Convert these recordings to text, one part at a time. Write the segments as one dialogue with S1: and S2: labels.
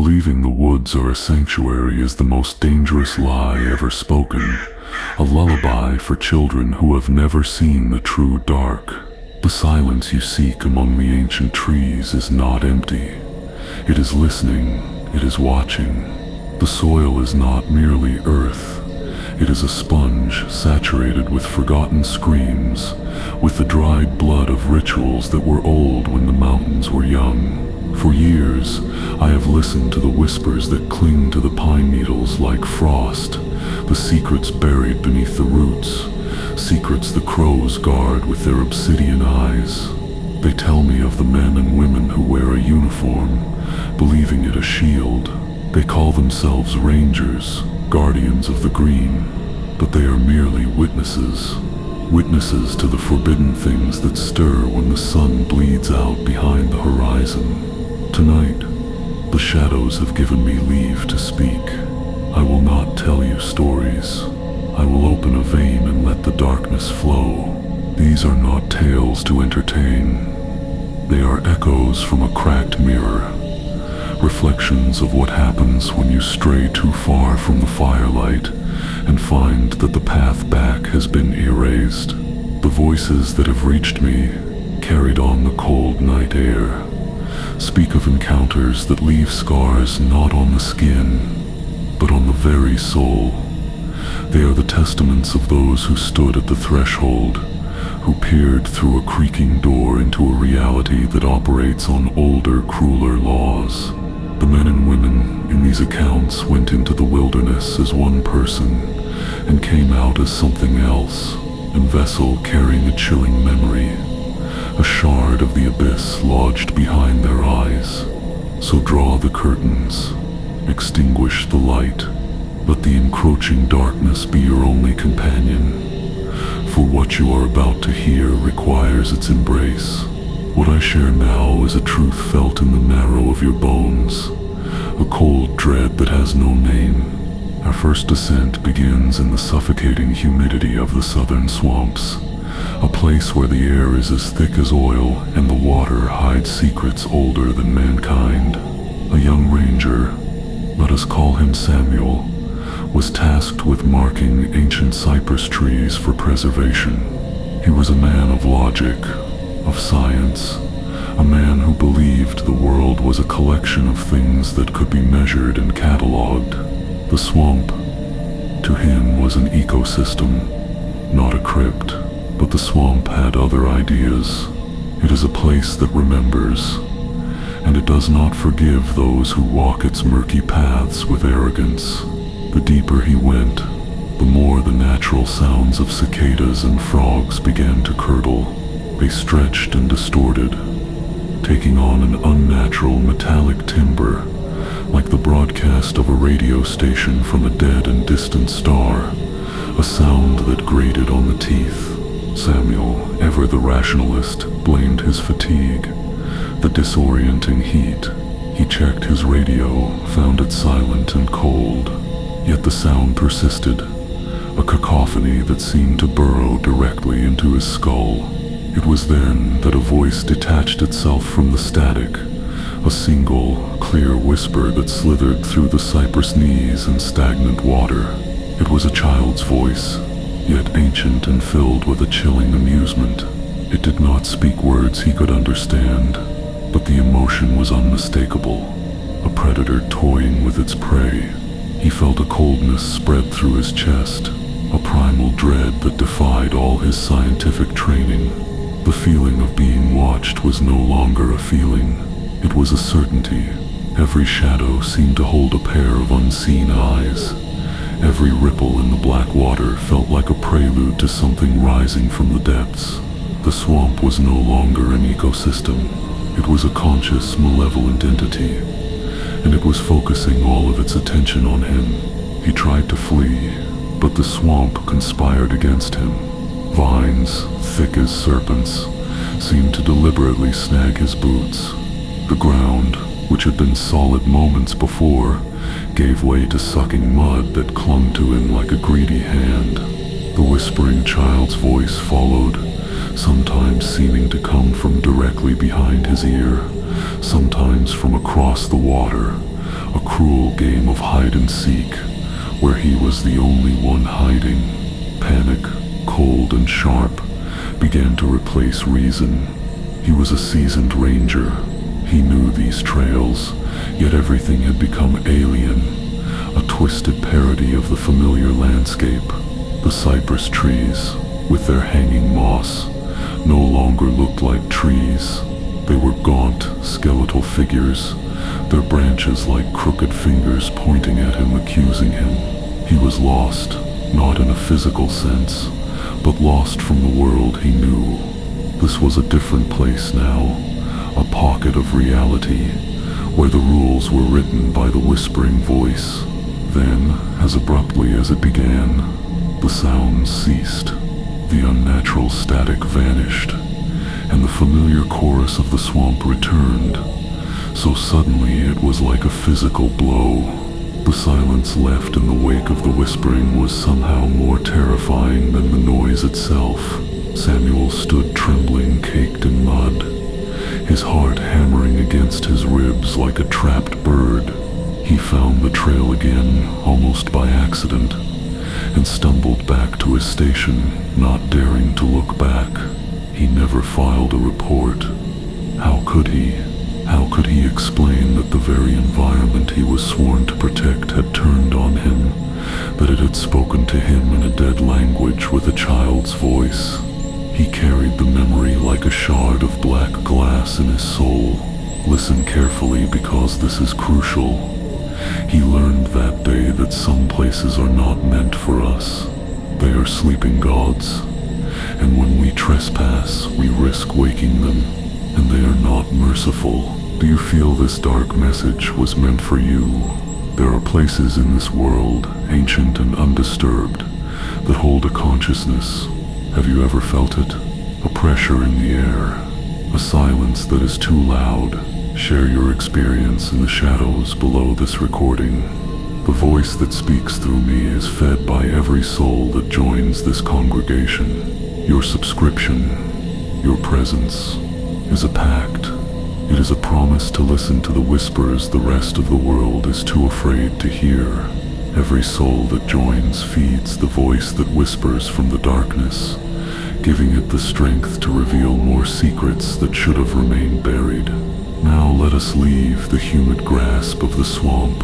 S1: Believing the woods are a sanctuary is the most dangerous lie ever spoken, a lullaby for children who have never seen the true dark. The silence you seek among the ancient trees is not empty. It is listening, it is watching. The soil is not merely earth. It is a sponge saturated with forgotten screams, with the dried blood of rituals that were old when the mountains were young. For years, I have listened to the whispers that cling to the pine needles like frost, the secrets buried beneath the roots, secrets the crows guard with their obsidian eyes. They tell me of the men and women who wear a uniform, believing it a shield. They call themselves rangers, guardians of the green, but they are merely witnesses. Witnesses to the forbidden things that stir when the sun bleeds out behind the horizon. Tonight, the shadows have given me leave to speak. I will not tell you stories. I will open a vein and let the darkness flow. These are not tales to entertain. They are echoes from a cracked mirror, reflections of what happens when you stray too far from the firelight and find that the path back has been erased. The voices that have reached me, carried on the cold night air, speak of encounters that leave scars not on the skin, but on the very soul. They are the testaments of those who stood at the threshold, who peered through a creaking door into a reality that operates on older, crueler laws. The men and women in these accounts went into the wilderness as one person and came out as something else, a vessel carrying a chilling memory, a shard of the abyss lodged behind their eyes. So draw the curtains, extinguish the light, let the encroaching darkness be your only companion, for what you are about to hear requires its embrace. What I share now is a truth felt in the marrow of your bones, a cold dread that has no name. Our first descent begins in the suffocating humidity of the southern swamps, a place where the air is as thick as oil and the water hides secrets older than mankind. A young ranger, let us call him Samuel, was tasked with marking ancient cypress trees for preservation. He was a man of logic, of science, a man who believed the world was a collection of things that could be measured and catalogued. The swamp, to him, was an ecosystem, not a crypt, but the swamp had other ideas. It is a place that remembers, and it does not forgive those who walk its murky paths with arrogance. The deeper he went, the more the natural sounds of cicadas and frogs began to curdle. They stretched and distorted, taking on an unnatural metallic timbre, like the broadcast of a radio station from a dead and distant star, a sound that grated on the teeth. Samuel, ever the rationalist, blamed his fatigue, the disorienting heat. He checked his radio, found it silent and cold, yet the sound persisted, a cacophony that seemed to burrow directly into his skull. It was then that a voice detached itself from the static, a single, clear whisper that slithered through the cypress knees and stagnant water. It was a child's voice, yet ancient and filled with a chilling amusement. It did not speak words he could understand, but the emotion was unmistakable, a predator toying with its prey. He felt a coldness spread through his chest, a primal dread that defied all his scientific training. The feeling of being watched was no longer a feeling, it was a certainty. Every shadow seemed to hold a pair of unseen eyes. Every ripple in the black water felt like a prelude to something rising from the depths. The swamp was no longer an ecosystem. It was a conscious, malevolent entity, and it was focusing all of its attention on him. He tried to flee, but the swamp conspired against him. Vines, thick as serpents, seemed to deliberately snag his boots. The ground, which had been solid moments before, gave way to sucking mud that clung to him like a greedy hand. The whispering child's voice followed, sometimes seeming to come from directly behind his ear, sometimes from across the water, a cruel game of hide and seek, where he was the only one hiding. Panic, cold and sharp, began to replace reason. He was a seasoned ranger. He knew these trails, yet everything had become alien, a twisted parody of the familiar landscape. The cypress trees, with their hanging moss, no longer looked like trees. They were gaunt, skeletal figures, their branches like crooked fingers pointing at him, accusing him. He was lost, not in a physical sense, but lost from the world he knew. This was a different place now, a pocket of reality, where the rules were written by the whispering voice. Then, as abruptly as it began, the sounds ceased. The unnatural static vanished, and the familiar chorus of the swamp returned. So suddenly it was like a physical blow. The silence left in the wake of the whispering was somehow more terrifying than the noise itself. Samuel stood trembling, caked in mud, his heart hammering against his ribs like a trapped bird. He found the trail again, almost by accident, and stumbled back to his station, not daring to look back. He never filed a report. How could he? How could he explain that the very environment he was sworn to protect had turned on him, that it had spoken to him in a dead language with a child's voice? He carried the memory like a shard of black glass in his soul. Listen carefully, because this is crucial. He learned that day that some places are not meant for us. They are sleeping gods, and when we trespass, we risk waking them, and they are not merciful. Do you feel this dark message was meant for you? There are places in this world, ancient and undisturbed, that hold a consciousness. Have you ever felt it? A pressure in the air, a silence that is too loud. Share your experience in the shadows below this recording. The voice that speaks through me is fed by every soul that joins this congregation. Your subscription, your presence, is a pact. It is a promise to listen to the whispers the rest of the world is too afraid to hear. Every soul that joins feeds the voice that whispers from the darkness, giving it the strength to reveal more secrets that should have remained buried. Now let us leave the humid grasp of the swamp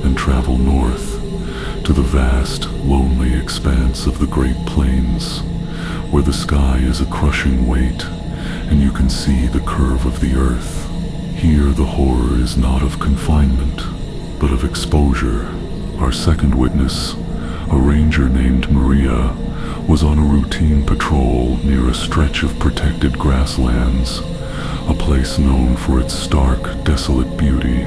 S1: and travel north to the vast, lonely expanse of the Great Plains, where the sky is a crushing weight and you can see the curve of the earth. Here the horror is not of confinement, but of exposure. Our second witness, a ranger named Maria, was on a routine patrol near a stretch of protected grasslands, a place known for its stark, desolate beauty.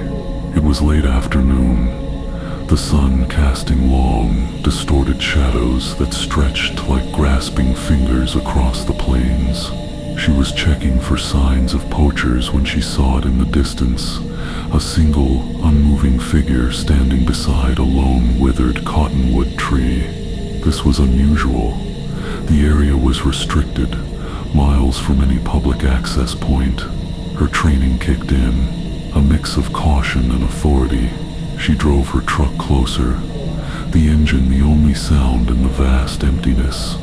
S1: It was late afternoon, the sun casting long, distorted shadows that stretched like grasping fingers across the plains. She was checking for signs of poachers when she saw it in the distance, a single, unmoving figure standing beside a lone, withered cottonwood tree. This was unusual. The area was restricted, miles from any public access point. Her training kicked in, a mix of caution and authority. She drove her truck closer, the engine the only sound in the vast emptiness.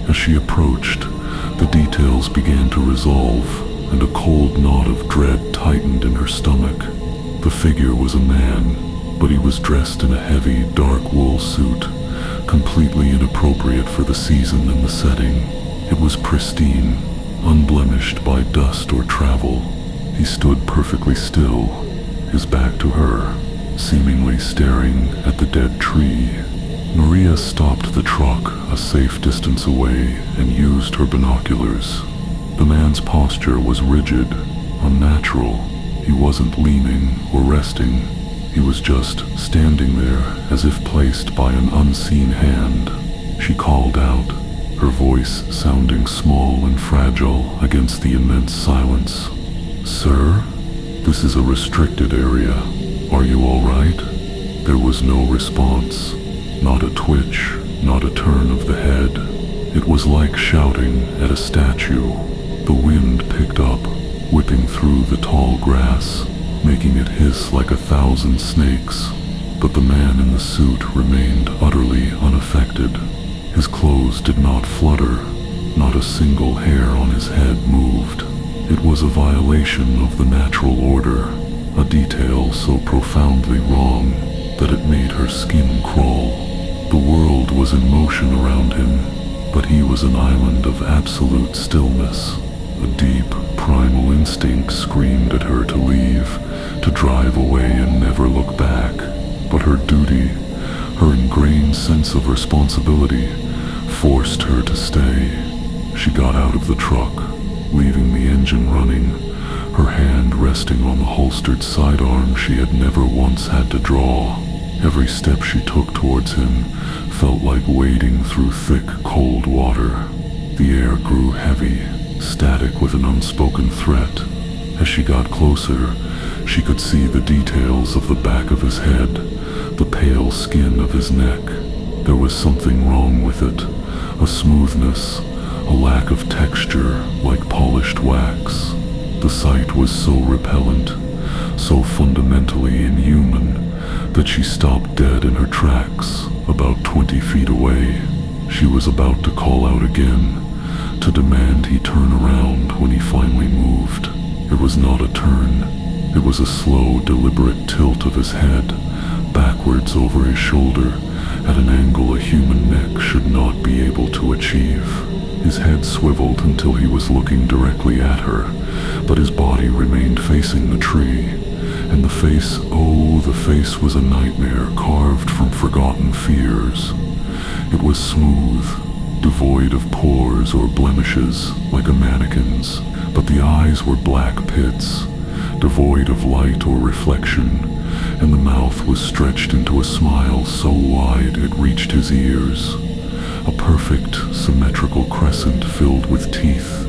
S1: As she approached, the details began to resolve, and a cold knot of dread tightened in her stomach. The figure was a man, but he was dressed in a heavy, dark wool suit, completely inappropriate for the season and the setting. It was pristine, unblemished by dust or travel. He stood perfectly still, his back to her, seemingly staring at the dead tree. Maria stopped the truck a safe distance away and used her binoculars. The man's posture was rigid, unnatural. He wasn't leaning or resting. He was just standing there as if placed by an unseen hand. She called out, her voice sounding small and fragile against the immense silence. "Sir, this is a restricted area. Are you all right?" There was no response. Not a twitch, not a turn of the head. It was like shouting at a statue. The wind picked up, whipping through the tall grass. making it hiss like 1,000 snakes. But the man in the suit remained utterly unaffected. His clothes did not flutter, not a single hair on his head moved. It was a violation of the natural order, a detail so profoundly wrong that it made her skin crawl. The world was in motion around him, but he was an island of absolute stillness. A deep, primal instinct screamed at her to leave, to drive away and never look back. But her duty, her ingrained sense of responsibility, forced her to stay. She got out of the truck, leaving the engine running, her hand resting on the holstered sidearm she had never once had to draw. Every step she took towards him felt like wading through thick, cold water. The air grew heavy, static with an unspoken threat. As she got closer, she could see the details of the back of his head, the pale skin of his neck. There was something wrong with it, a smoothness, a lack of texture like polished wax. The sight was so repellent, so fundamentally inhuman, that she stopped dead in her tracks, about 20 feet away. She was about to call out again, to demand he turn around when he finally moved. It was not a turn. It was a slow, deliberate tilt of his head, backwards over his shoulder, at an angle a human neck should not be able to achieve. His head swiveled until he was looking directly at her, but his body remained facing the tree. And the face, oh, the face was a nightmare carved from forgotten fears. It was smooth, devoid of pores or blemishes, like a mannequin's, but the eyes were black pits, devoid of light or reflection, and the mouth was stretched into a smile so wide it reached his ears. A perfect, symmetrical crescent filled with teeth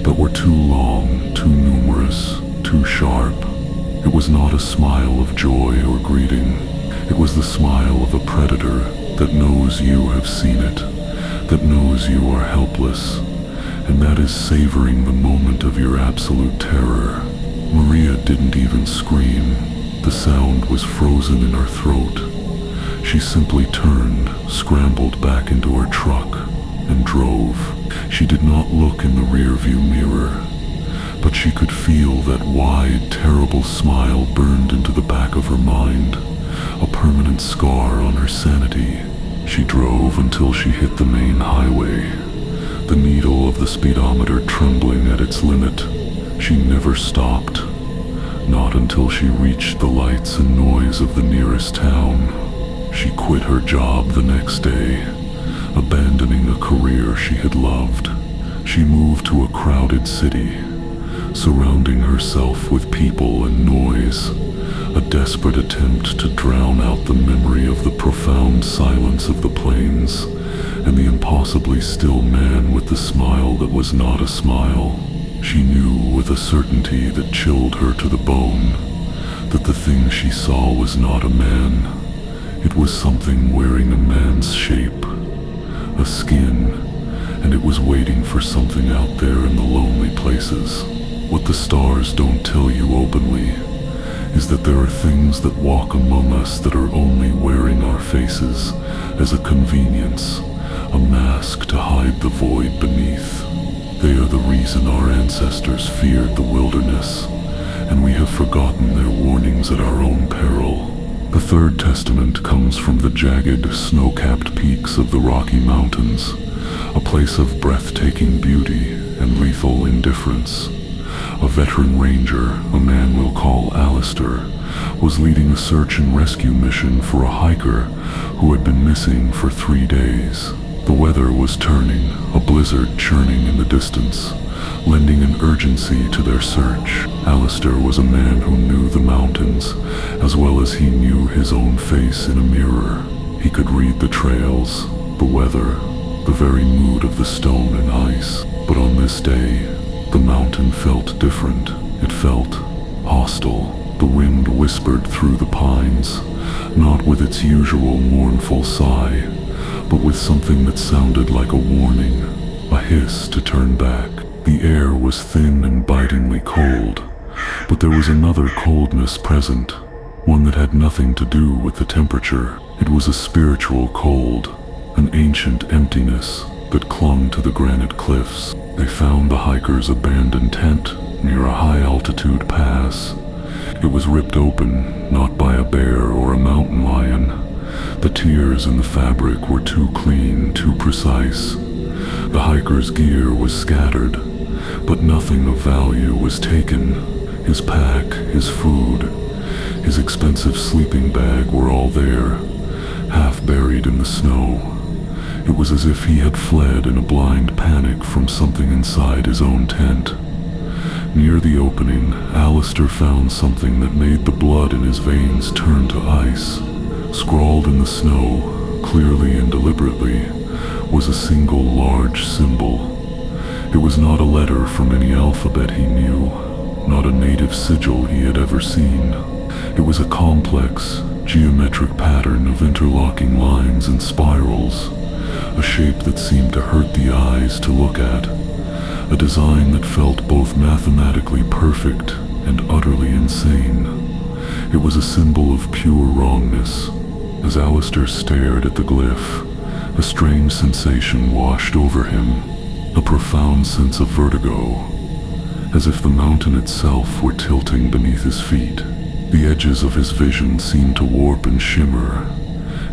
S1: that were too long, too numerous, too sharp. It was not a smile of joy or greeting. It was the smile of a predator that knows you have seen it, that knows you are helpless, and that is savoring the moment of your absolute terror. Maria didn't even scream. The sound was frozen in her throat. She simply turned, scrambled back into her truck, and drove. She did not look in the rearview mirror, but she could feel that wide, terrible smile burned into the back of her mind, a permanent scar on her sanity. She drove until she hit the main highway, the needle of the speedometer trembling at its limit. She never stopped, not until she reached the lights and noise of the nearest town. She quit her job the next day, abandoning a career she had loved. She moved to a crowded city, surrounding herself with people and noise, a desperate attempt to drown out the memory of the profound silence of the plains and the impossibly still man with the smile that was not a smile. She knew with a certainty that chilled her to the bone that the thing she saw was not a man. It was something wearing a man's shape, a skin, and it was waiting for something out there in the lonely places. What the stars don't tell you openly is that there are things that walk among us that are only wearing our faces as a convenience, a mask to hide the void beneath. They are the reason our ancestors feared the wilderness, and we have forgotten their warnings at our own peril. The third testament comes from the jagged, snow-capped peaks of the Rocky Mountains, a place of breathtaking beauty and lethal indifference. A veteran ranger, a man we'll call Alistair, was leading a search and rescue mission for a hiker who had been missing for 3 days. The weather was turning, a blizzard churning in the distance, lending an urgency to their search. Alistair was a man who knew the mountains as well as he knew his own face in a mirror. He could read the trails, the weather, the very mood of the stone and ice. But on this day, the mountain felt different. It felt hostile. The wind whispered through the pines, not with its usual mournful sigh, but with something that sounded like a warning, a hiss to turn back. The air was thin and bitingly cold, But there was another coldness present, one that had nothing to do with the temperature. It was a spiritual cold, an ancient emptiness that clung to the granite cliffs. They found the hikers' abandoned tent near a high-altitude pass. It was ripped open, not by a bear or a mountain lion. The tears in the fabric were too clean, too precise. The hiker's gear was scattered, but nothing of value was taken. His pack, his food, his expensive sleeping bag were all there, half buried in the snow. It was as if he had fled in a blind panic from something inside his own tent. Near the opening, Alistair found something that made the blood in his veins turn to ice. Scrawled in the snow, clearly and deliberately, was a single large symbol. It was not a letter from any alphabet he knew, not a native sigil he had ever seen. It was a complex, geometric pattern of interlocking lines and spirals, a shape that seemed to hurt the eyes to look at, a design that felt both mathematically perfect and utterly insane. It was a symbol of pure wrongness. As Alistair stared at the glyph, a strange sensation washed over him, a profound sense of vertigo, as if the mountain itself were tilting beneath his feet. The edges of his vision seemed to warp and shimmer,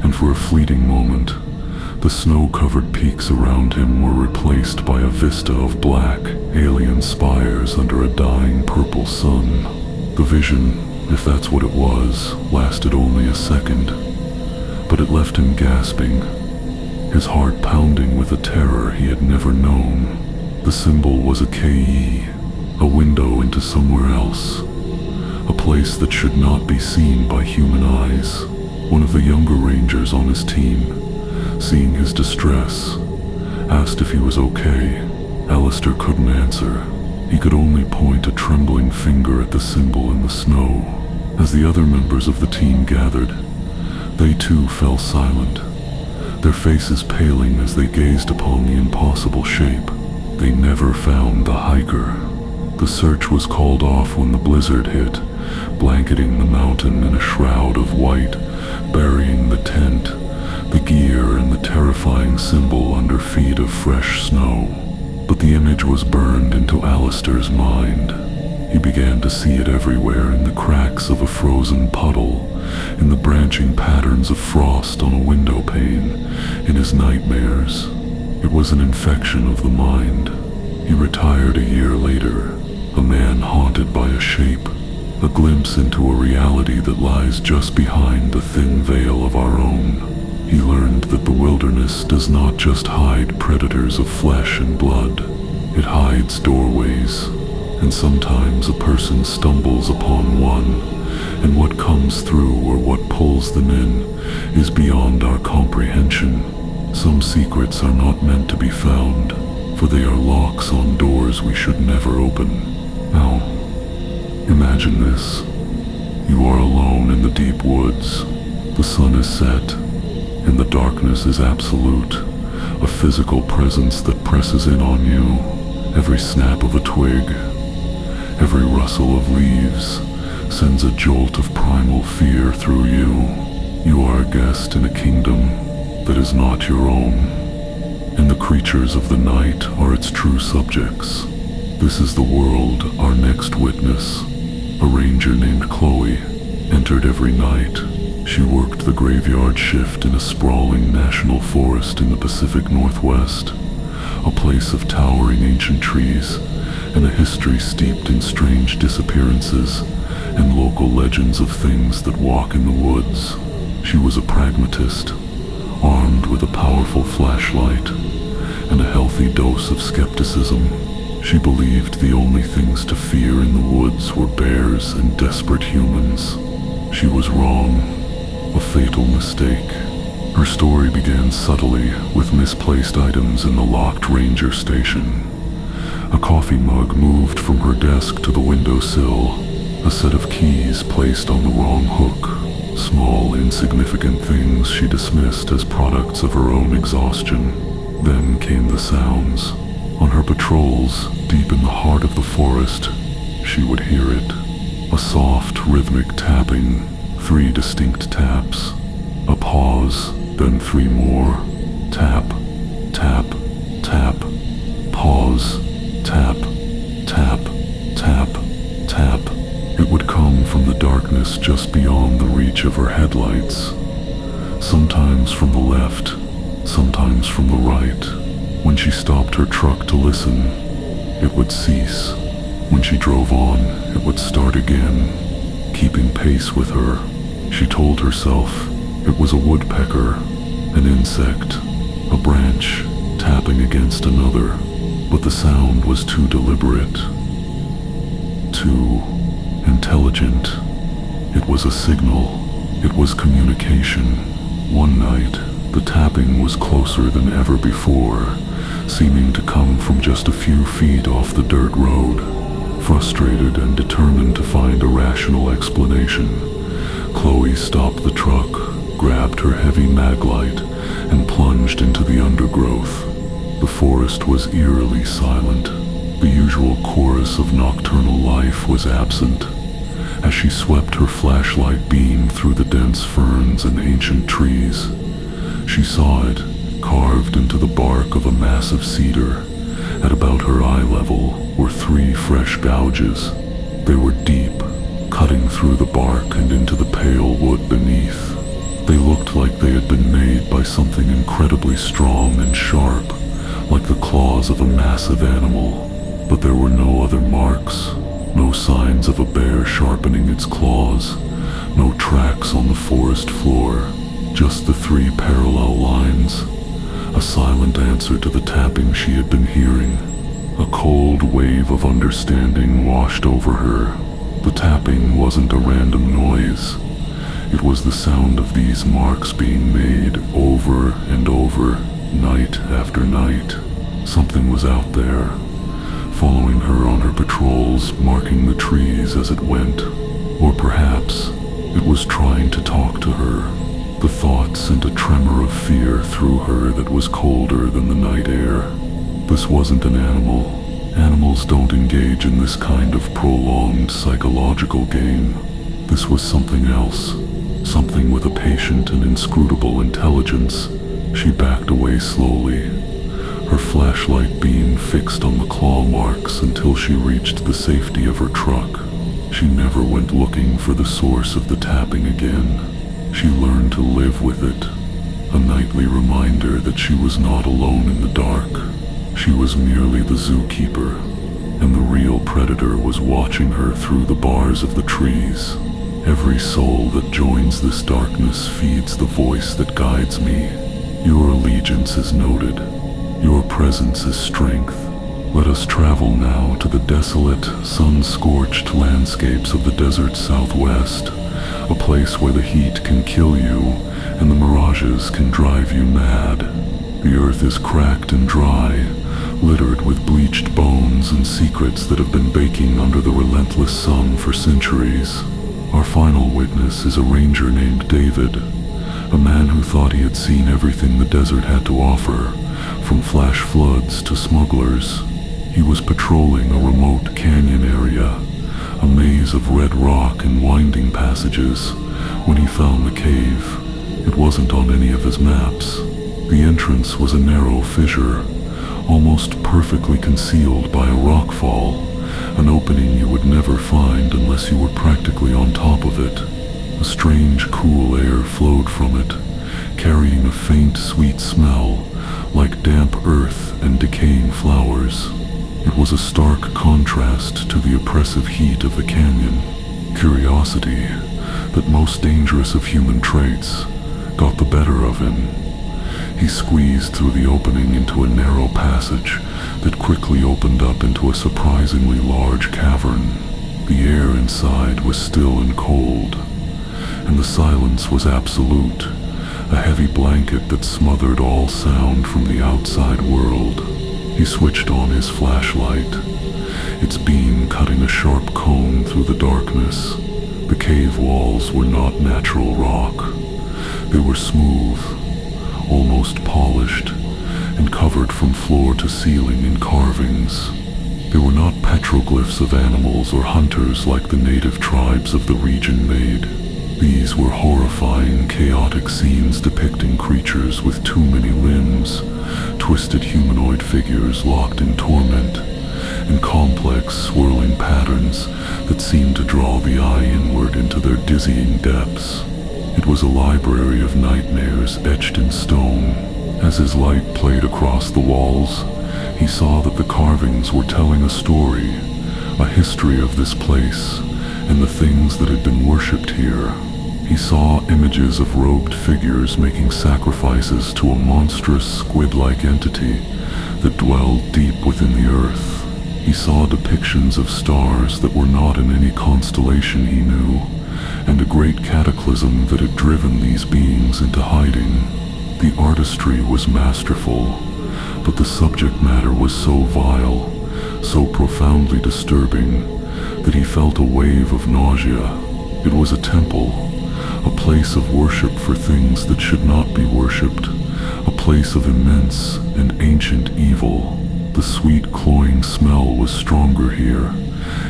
S1: and for a fleeting moment, the snow-covered peaks around him were replaced by a vista of black, alien spires under a dying purple sun. The vision, if that's what it was, lasted only a second, but it left him gasping, his heart pounding with a terror he had never known. The symbol was a KE, a window into somewhere else, a place that should not be seen by human eyes. One of the younger rangers on his team, seeing his distress, asked if he was okay. Alistair couldn't answer. He could only point a trembling finger at the symbol in the snow. As the other members of the team gathered, they too fell silent, their faces paling as they gazed upon the impossible shape. They never found the hiker. The search was called off when the blizzard hit, blanketing the mountain in a shroud of white, burying the tent, the gear, and the terrifying symbol under feet of fresh snow. But the image was burned into Alistair's mind. He began to see it everywhere, in the cracks of a frozen puddle, in the branching patterns of frost on a window pane, in his nightmares. It was an infection of the mind. He retired a year later, a man haunted by a shape, a glimpse into a reality that lies just behind the thin veil of our own. He learned that the wilderness does not just hide predators of flesh and blood. It hides doorways, and sometimes a person stumbles upon one, and what comes through or what pulls them in is beyond our comprehension. Some secrets are not meant to be found, for they are locks on doors we should never open. Now, imagine this. You are alone in the deep woods. The sun is set, and the darkness is absolute, a physical presence that presses in on you. Every snap of a twig, every rustle of leaves sends a jolt of primal fear through you. You are a guest in a kingdom that is not your own, and the creatures of the night are its true subjects. This is the world our next witness, a ranger named Chloe, entered every night. She worked the graveyard shift in a sprawling national forest in the Pacific Northwest, a place of towering ancient trees and a history steeped in strange disappearances and local legends of things that walk in the woods. She was a pragmatist, armed with a powerful flashlight and a healthy dose of skepticism. She believed the only things to fear in the woods were bears and desperate humans. She was wrong, a fatal mistake. Her story began subtly with misplaced items in the locked ranger station. A coffee mug moved from her desk to the windowsill, a set of keys placed on the wrong hook, small, insignificant things she dismissed as products of her own exhaustion. Then came the sounds. On her patrols, deep in the heart of the forest, she would hear it. A soft, rhythmic tapping, 3 distinct taps. A pause, then 3 more. Tap, tap, tap. Pause, tap, tap, tap, tap. It would come from the darkness just beyond the reach of her headlights. Sometimes from the left, sometimes from the right. When she stopped her truck to listen, it would cease. When she drove on, it would start again, keeping pace with her. She told herself it was a woodpecker, an insect, a branch tapping against another, but the sound was too deliberate, too intelligent. It was a signal. It was communication. One night, the tapping was closer than ever before, seeming to come from just a few feet off the dirt road. Frustrated and determined to find a rational explanation, Chloe stopped the truck, grabbed her heavy maglite, and plunged into the undergrowth. The forest was eerily silent. The usual chorus of nocturnal life was absent. As she swept her flashlight beam through the dense ferns and ancient trees, she saw it carved into the bark of a massive cedar. At about her eye level were 3 fresh gouges. They were deep, cutting through the bark and into the pale wood beneath. They looked like they had been made by something incredibly strong and sharp, like the claws of a massive animal. But there were no other marks, no signs of a bear sharpening its claws, no tracks on the forest floor, just the 3 parallel lines. A silent answer to the tapping she had been hearing. A cold wave of understanding washed over her. The tapping wasn't a random noise. It was the sound of these marks being made over and over, night after night. Something was out there, following her on her patrols, marking the trees as it went. Or perhaps it was trying to talk to her. The thought sent a tremor of fear through her that was colder than the night air. This wasn't an animal. Animals don't engage in this kind of prolonged psychological game. This was something else, something with a patient and inscrutable intelligence. She backed away slowly, her flashlight beam fixed on the claw marks until she reached the safety of her truck. She never went looking for the source of the tapping again. She learned to live with it, a nightly reminder that she was not alone in the dark. She was merely the zookeeper, and the real predator was watching her through the bars of the trees. Every soul that joins this darkness feeds the voice that guides me. Your allegiance is noted. Your presence is strength. Let us travel now to the desolate, sun-scorched landscapes of the desert Southwest, a place where the heat can kill you and the mirages can drive you mad. The earth is cracked and dry, littered with bleached bones and secrets that have been baking under the relentless sun for centuries. Our final witness is a ranger named David, a man who thought he had seen everything the desert had to offer, from flash floods to smugglers. He was patrolling a remote canyon area, a maze of red rock and winding passages, when he found the cave. It wasn't on any of his maps. The entrance was a narrow fissure, almost perfectly concealed by a rockfall, an opening you would never find unless you were practically on top of it. A strange, cool air flowed from it, carrying a faint, sweet smell, like damp earth and decaying flowers. It was a stark contrast to the oppressive heat of the canyon. Curiosity, that most dangerous of human traits, got the better of him. He squeezed through the opening into a narrow passage that quickly opened up into a surprisingly large cavern. The air inside was still and cold, and the silence was absolute, a heavy blanket that smothered all sound from the outside world. He switched on his flashlight, its beam cutting a sharp cone through the darkness. The cave walls were not natural rock. They were smooth, almost polished, and covered from floor to ceiling in carvings. They were not petroglyphs of animals or hunters like the native tribes of the region made. These were horrifying, chaotic scenes depicting creatures with too many limbs, twisted humanoid figures locked in torment, and complex, swirling patterns that seemed to draw the eye inward into their dizzying depths. It was a library of nightmares etched in stone. As his light played across the walls, he saw that the carvings were telling a story, a history of this place and the things that had been worshipped here. He saw images of robed figures making sacrifices to a monstrous squid-like entity that dwelled deep within the earth. He saw depictions of stars that were not in any constellation he knew, and a great cataclysm that had driven these beings into hiding. The artistry was masterful, but the subject matter was so vile, so profoundly disturbing, that he felt a wave of nausea. It was a temple, a place of worship for things that should not be worshipped, a place of immense and ancient evil. The sweet, cloying smell was stronger here,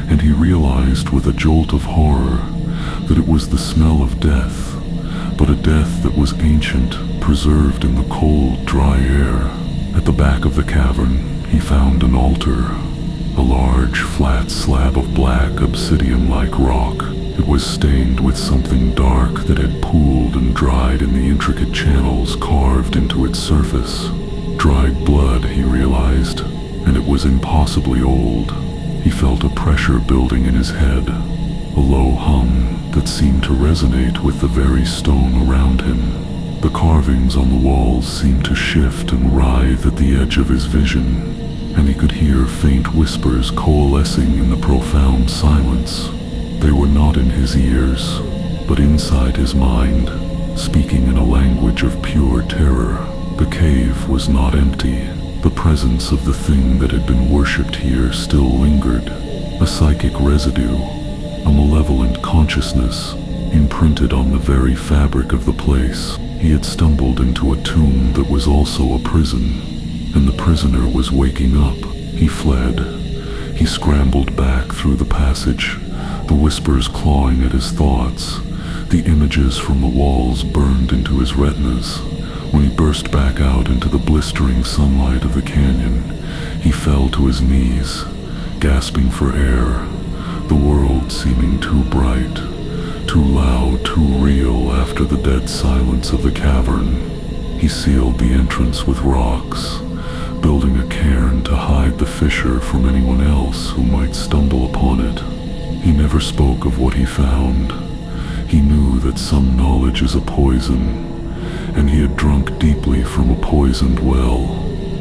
S1: and he realized with a jolt of horror that it was the smell of death, but a death that was ancient, preserved in the cold, dry air. At the back of the cavern, he found an altar, a large, flat slab of black, obsidian-like rock. It was stained with something dark that had pooled and dried in the intricate channels carved into its surface. Dried blood, he realized, and it was impossibly old. He felt a pressure building in his head, a low hum that seemed to resonate with the very stone around him. The carvings on the walls seemed to shift and writhe at the edge of his vision, and he could hear faint whispers coalescing in the profound silence. They were not in his ears, but inside his mind, speaking in a language of pure terror. The cave was not empty. The presence of the thing that had been worshipped here still lingered, a psychic residue, a malevolent consciousness imprinted on the very fabric of the place. He had stumbled into a tomb that was also a prison, and the prisoner was waking up. He fled. He scrambled back through the passage, the whispers clawing at his thoughts. The images from the walls burned into his retinas. When he burst back out into the blistering sunlight of the canyon, he fell to his knees, gasping for air, the world seeming too bright, too loud, too real after the dead silence of the cavern. He sealed the entrance with rocks, building a cairn to hide the fissure from anyone else who might stumble upon it. He never spoke of what he found. He knew that some knowledge is a poison, and he had drunk deeply from a poisoned well.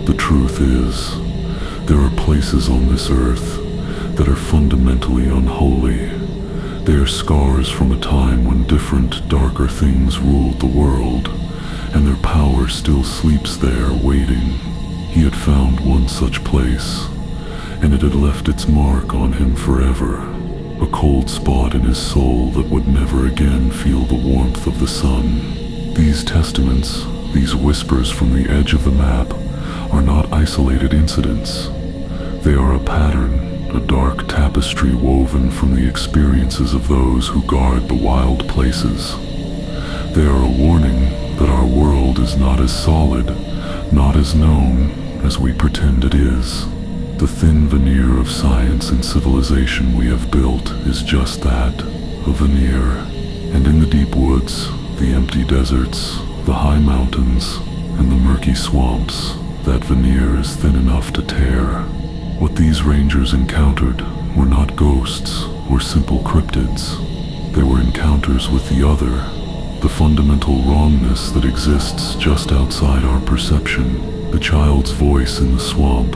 S1: The truth is, there are places on this earth that are fundamentally unholy. They are scars from a time when different, darker things ruled the world, and their power still sleeps there, waiting. He had found one such place, and it had left its mark on him forever, a cold spot in his soul that would never again feel the warmth of the sun. These testaments, these whispers from the edge of the map, are not isolated incidents. They are a pattern, a dark tapestry woven from the experiences of those who guard the wild places. They are a warning that our world is not as solid, not as known as we pretend it is. The thin veneer of science and civilization we have built is just that, a veneer. And in the deep woods, the empty deserts, the high mountains, and the murky swamps, that veneer is thin enough to tear. What these rangers encountered were not ghosts or simple cryptids. They were encounters with the other, the fundamental wrongness that exists just outside our perception. The child's voice in the swamp,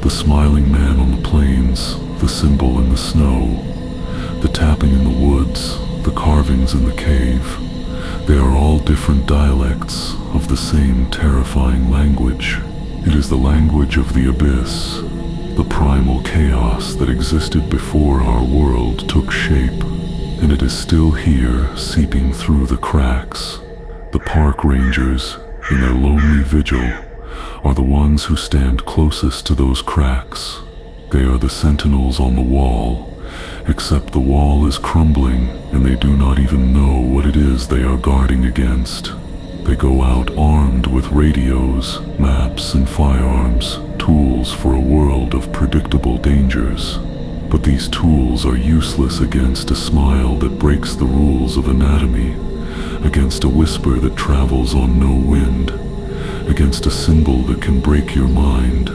S1: the smiling man on the plains, the symbol in the snow, the tapping in the woods, the carvings in the cave. They are all different dialects of the same terrifying language. It is the language of the abyss, the primal chaos that existed before our world took shape, and it is still here, seeping through the cracks. The park rangers, in their lonely vigil, are the ones who stand closest to those cracks. They are the sentinels on the wall, except the wall is crumbling and they do not even know what it is they are guarding against. They go out armed with radios, maps, and firearms, tools for a world of predictable dangers. But these tools are useless against a smile that breaks the rules of anatomy, against a whisper that travels on no wind, against a symbol that can break your mind.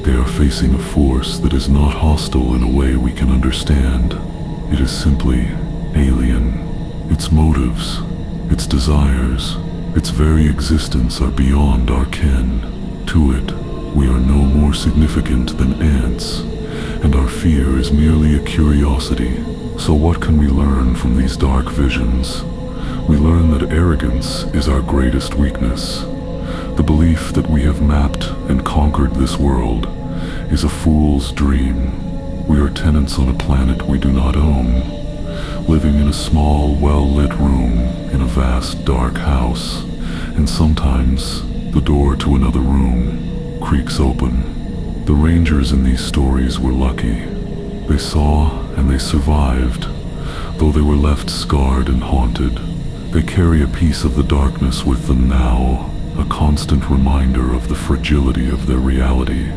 S1: They are facing a force that is not hostile in a way we can understand. It is simply alien. Its motives, its desires, its very existence are beyond our ken. To it, we are no more significant than ants, and our fear is merely a curiosity. So what can we learn from these dark visions? We learn that arrogance is our greatest weakness. The belief that we have mapped and conquered this world is a fool's dream. We are tenants on a planet we do not own, living in a small, well-lit room in a vast, dark house, and sometimes the door to another room creaks open. The rangers in these stories were lucky. They saw and they survived, though they were left scarred and haunted. They carry a piece of the darkness with them now, a constant reminder of the fragility of their reality.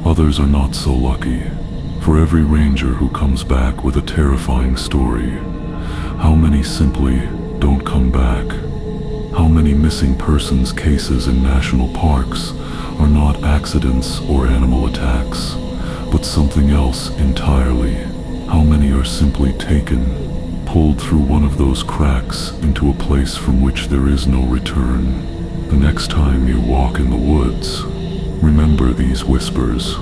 S1: Others are not so lucky. For every ranger who comes back with a terrifying story, how many simply don't come back? How many missing persons cases in national parks are not accidents or animal attacks, but something else entirely? How many are simply taken, pulled through one of those cracks into a place from which there is no return? The next time you walk in the woods, remember these whispers.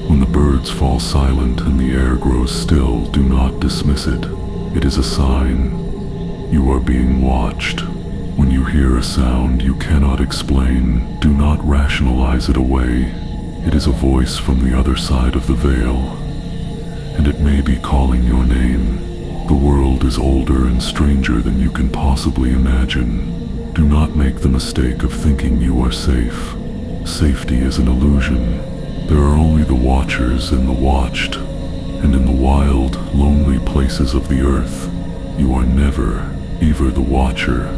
S1: When the birds fall silent and the air grows still, do not dismiss it. It is a sign. You are being watched. When you hear a sound you cannot explain, do not rationalize it away. It is a voice from the other side of the veil, and it may be calling your name. The world is older and stranger than you can possibly imagine. Do not make the mistake of thinking you are safe. Safety is an illusion. There are only the watchers and the watched, and in the wild, lonely places of the earth, you are never either the watcher,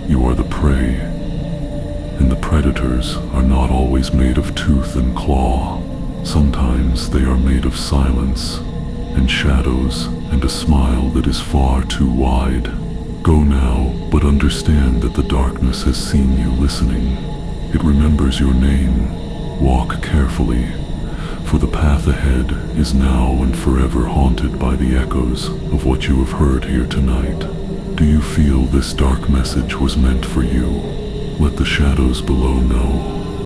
S1: you are the prey. And the predators are not always made of tooth and claw. Sometimes they are made of silence, and shadows, and a smile that is far too wide. Go now, but understand that the darkness has seen you listening. It remembers your name. Walk carefully, for the path ahead is now and forever haunted by the echoes of what you have heard here tonight. Do you feel this dark message was meant for you? Let the shadows below know.